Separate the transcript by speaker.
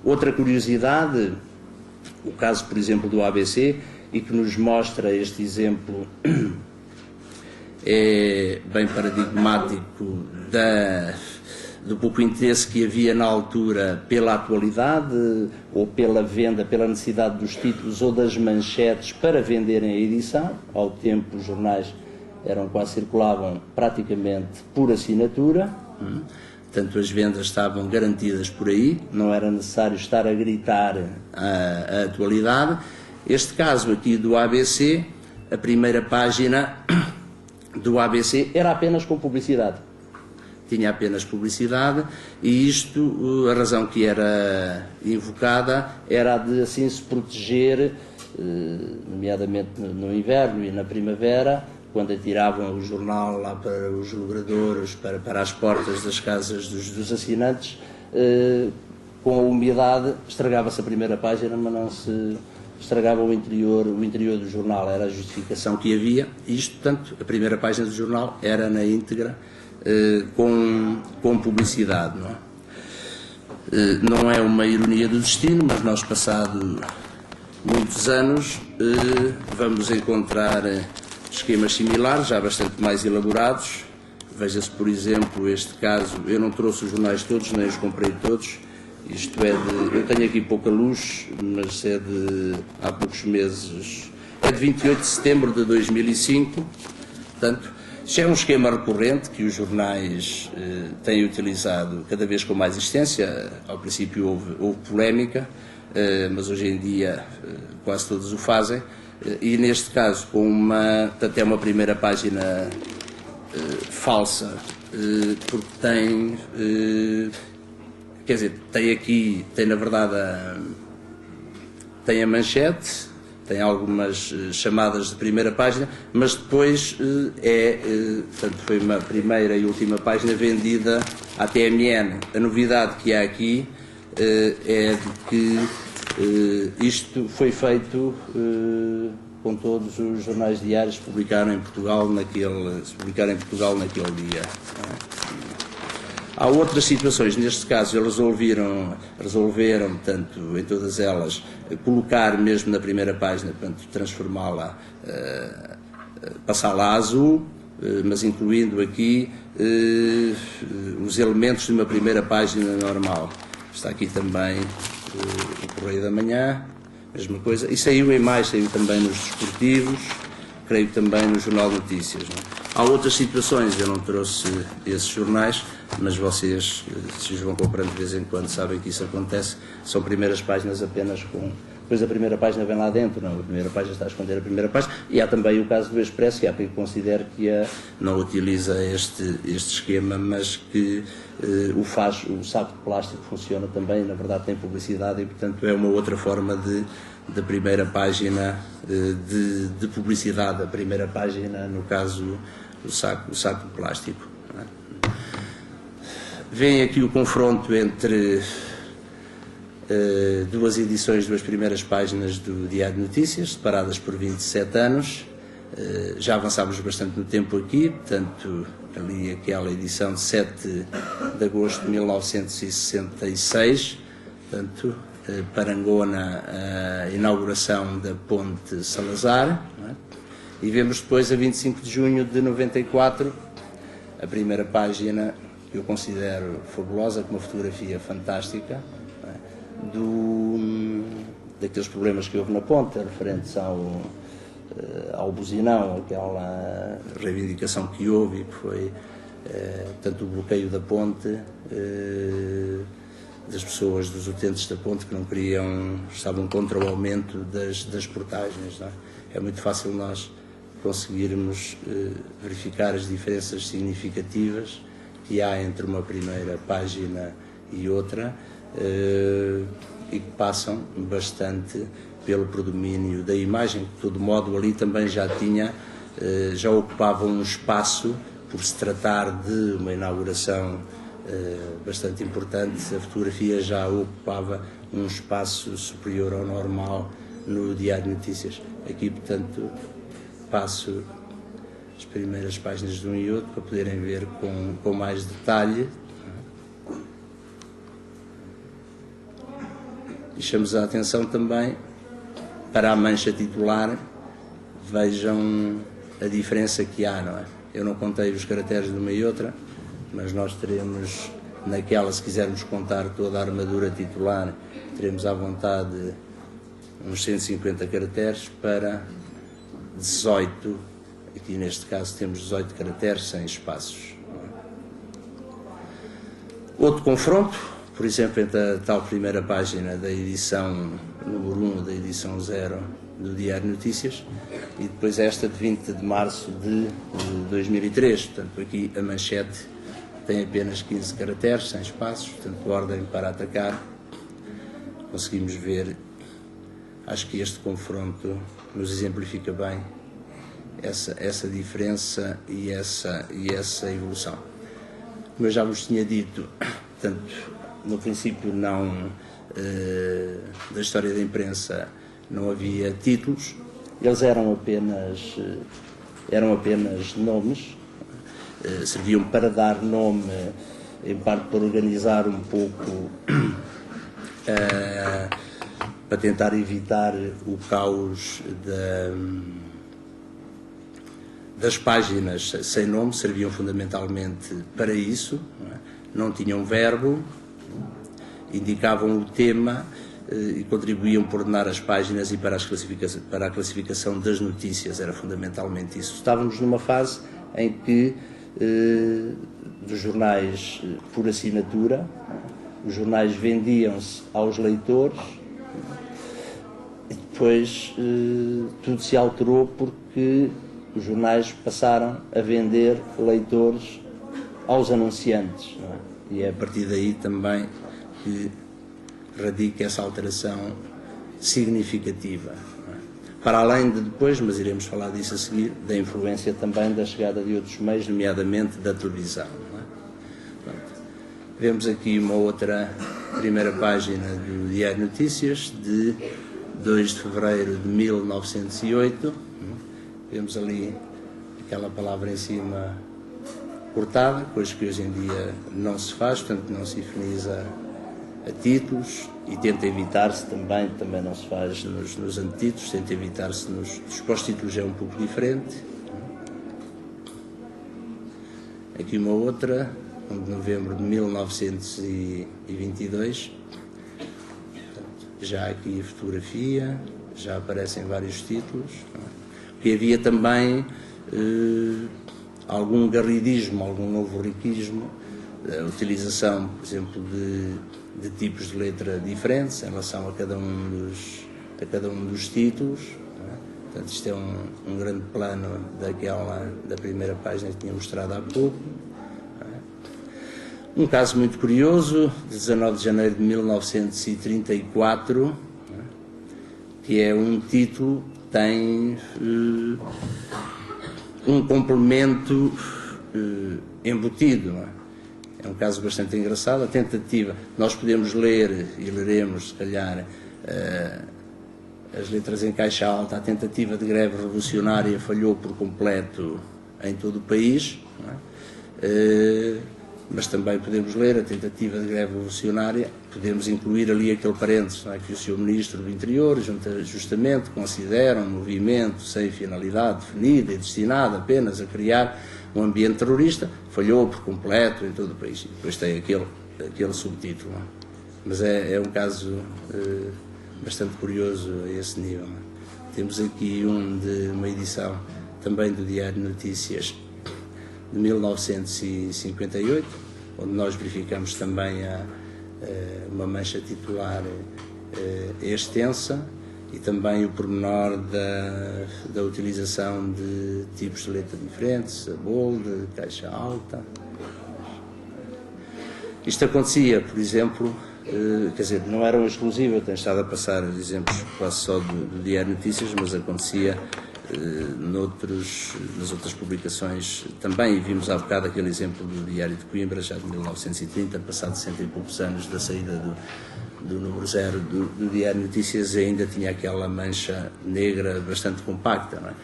Speaker 1: Outra curiosidade, o caso, por exemplo, do ABC, e que nos mostra este exemplo, é bem paradigmático do pouco interesse que havia na altura pela atualidade, ou pela venda, pela necessidade dos títulos ou das manchetes para venderem a edição. Ao tempo, os jornais circulavam praticamente por assinatura, portanto as vendas estavam garantidas por aí, não era necessário estar a gritar a atualidade. Este caso aqui do ABC, a primeira página do ABC era apenas com publicidade. Tinha apenas publicidade, e isto, a razão que era invocada era a de assim se proteger, nomeadamente no inverno e na primavera, quando atiravam o jornal lá para os logradouros, para as portas das casas dos assinantes, com a umidade estragava-se a primeira página, mas não se estragava o interior do jornal. Era a justificação que havia, e isto, portanto, a primeira página do jornal era na íntegra, com publicidade, não é? Não é uma ironia do destino, mas nós, passado muitos anos, vamos encontrar esquemas similares, já bastante mais elaborados. Veja-se, por exemplo, este caso. Eu não trouxe os jornais todos, nem os comprei todos. Isto é eu tenho aqui pouca luz, mas é há poucos meses. É de 28 de setembro de 2005, portanto, isto é um esquema recorrente que os jornais têm utilizado cada vez com mais insistência. Ao princípio houve polémica, mas hoje em dia quase todos o fazem. E neste caso, portanto, é uma primeira página falsa, porque tem, quer dizer, tem na verdade tem a manchete, tem algumas chamadas de primeira página, mas depois portanto, foi uma primeira e última página vendida à TMN. A novidade que há aqui é de que isto foi feito com todos os jornais diários que publicaram em Portugal naquele dia. Há outras situações, neste caso eles resolveram, portanto, em todas elas, colocar mesmo na primeira página, portanto, transformá-la, passá-la a azul, mas incluindo aqui os elementos de uma primeira página normal. Está aqui também o Correio da Manhã, mesma coisa, e saiu em mais, saiu também nos desportivos, creio também no Jornal de Notícias. Não é? Há outras situações, eu não trouxe esses jornais, mas vocês, se os vão comprando de vez em quando, sabem que isso acontece. São primeiras páginas apenas com... Depois a primeira página vem lá dentro, não? A primeira página está a esconder a primeira página. E há também o caso do Expresso, que há quem considere que não utiliza este esquema, mas que o saco de plástico funciona também, na verdade tem publicidade, e portanto é uma outra forma de primeira página, de publicidade, a primeira página, no caso, o saco de plástico. Vem aqui o confronto entre duas edições, duas primeiras páginas do Diário de Notícias, separadas por 27 anos. Já avançámos bastante no tempo aqui, portanto, ali aquela edição de 7 de agosto de 1966, portanto, parangona a inauguração da Ponte Salazar, não é? E vemos depois, a 25 de junho de 94, a primeira página, que eu considero fabulosa, com uma fotografia fantástica, não é? Daqueles problemas que houve na ponte, referentes ao buzinão, aquela reivindicação que houve, que foi tanto o bloqueio da ponte, das pessoas, dos utentes da ponte, que não queriam, estavam contra o aumento das portagens. Não é? É muito fácil nós conseguirmos verificar as diferenças significativas que há entre uma primeira página e outra, e que passam bastante pelo predomínio da imagem, que de todo modo ali também já ocupava um espaço, por se tratar de uma inauguração bastante importante. A fotografia já ocupava um espaço superior ao normal no Diário de Notícias. Aqui, portanto, passo as primeiras páginas de um e outro para poderem ver com mais detalhe. E chamamos a atenção também para a mancha titular. Vejam a diferença que há, não é? Eu não contei os caracteres de uma e outra, mas nós teremos naquela, se quisermos contar toda a armadura titular, teremos à vontade uns 150 caracteres para 18, aqui neste caso temos 18 caracteres sem espaços. Outro confronto, por exemplo, entre a tal primeira página da edição número 1 da edição 0 do Diário de Notícias e depois esta de 20 de março de 2003. Portanto, aqui a manchete tem apenas 15 caracteres, sem espaços, portanto, ordem para atacar. Conseguimos ver, acho que este confronto nos exemplifica bem essa diferença e essa evolução. Como eu já vos tinha dito, portanto, no princípio não da história da imprensa não havia títulos, eles eram apenas nomes, serviam para dar nome, em parte para organizar um pouco, para tentar evitar o caos das páginas sem nome, serviam fundamentalmente para isso, não tinham verbo, indicavam o tema e contribuíam por ordenar as páginas e para a classificação das notícias, era fundamentalmente isso. Estávamos numa fase em que dos jornais por assinatura, os jornais vendiam-se aos leitores e depois tudo se alterou porque os jornais passaram a vender leitores aos anunciantes, não é? E é a partir daí também que radica essa alteração significativa, não é? Para além de depois, mas iremos falar disso a seguir, da influência também da chegada de outros meios, nomeadamente da televisão, não é? Pronto. Vemos aqui uma outra primeira página do Diário de Notícias de 2 de fevereiro de 1908. Vemos ali aquela palavra em cima cortada, coisa que hoje em dia não se faz, portanto não se infiniza a títulos e tenta evitar-se também não se faz nos antetítulos, tenta evitar-se nos pós-títulos, é um pouco diferente. Aqui uma outra, de novembro de 1922, já aqui a fotografia, já aparecem vários títulos, que havia também algum garridismo, algum novo riquismo, a utilização, por exemplo, de tipos de letra diferentes em relação a cada um dos títulos, não é? Portanto, isto é um grande plano da primeira página que tinha mostrado há pouco. Não é? Um caso muito curioso, de 19 de janeiro de 1934, não é? Que é um título tem um complemento embutido, não é? É um caso bastante engraçado, a tentativa, nós podemos ler e leremos, se calhar, as letras em caixa alta, a tentativa de greve revolucionária falhou por completo em todo o país, não é? Mas também podemos ler a tentativa de greve revolucionária, podemos incluir ali aquele parênteses, não é, que o Sr. Ministro do Interior justamente considera um movimento sem finalidade definida e destinado apenas a criar um ambiente terrorista, falhou por completo em todo o país. E depois tem aquele subtítulo. Não é? Mas é um caso bastante curioso a esse nível. Não é? Temos aqui de uma edição também do Diário de Notícias de 1958, onde nós verificamos também uma mancha titular extensa e também o pormenor da utilização de tipos de letra diferentes, bold, caixa alta. Isto acontecia, por exemplo, quer dizer, não eram exclusivos, eu tenho estado a passar exemplos quase só do Diário de Notícias, mas acontecia nas outras publicações também, e vimos há bocado aquele exemplo do Diário de Coimbra, já de 1930, passado 60 e poucos anos da saída do número 0 do Diário de Notícias, ainda tinha aquela mancha negra bastante compacta, não é?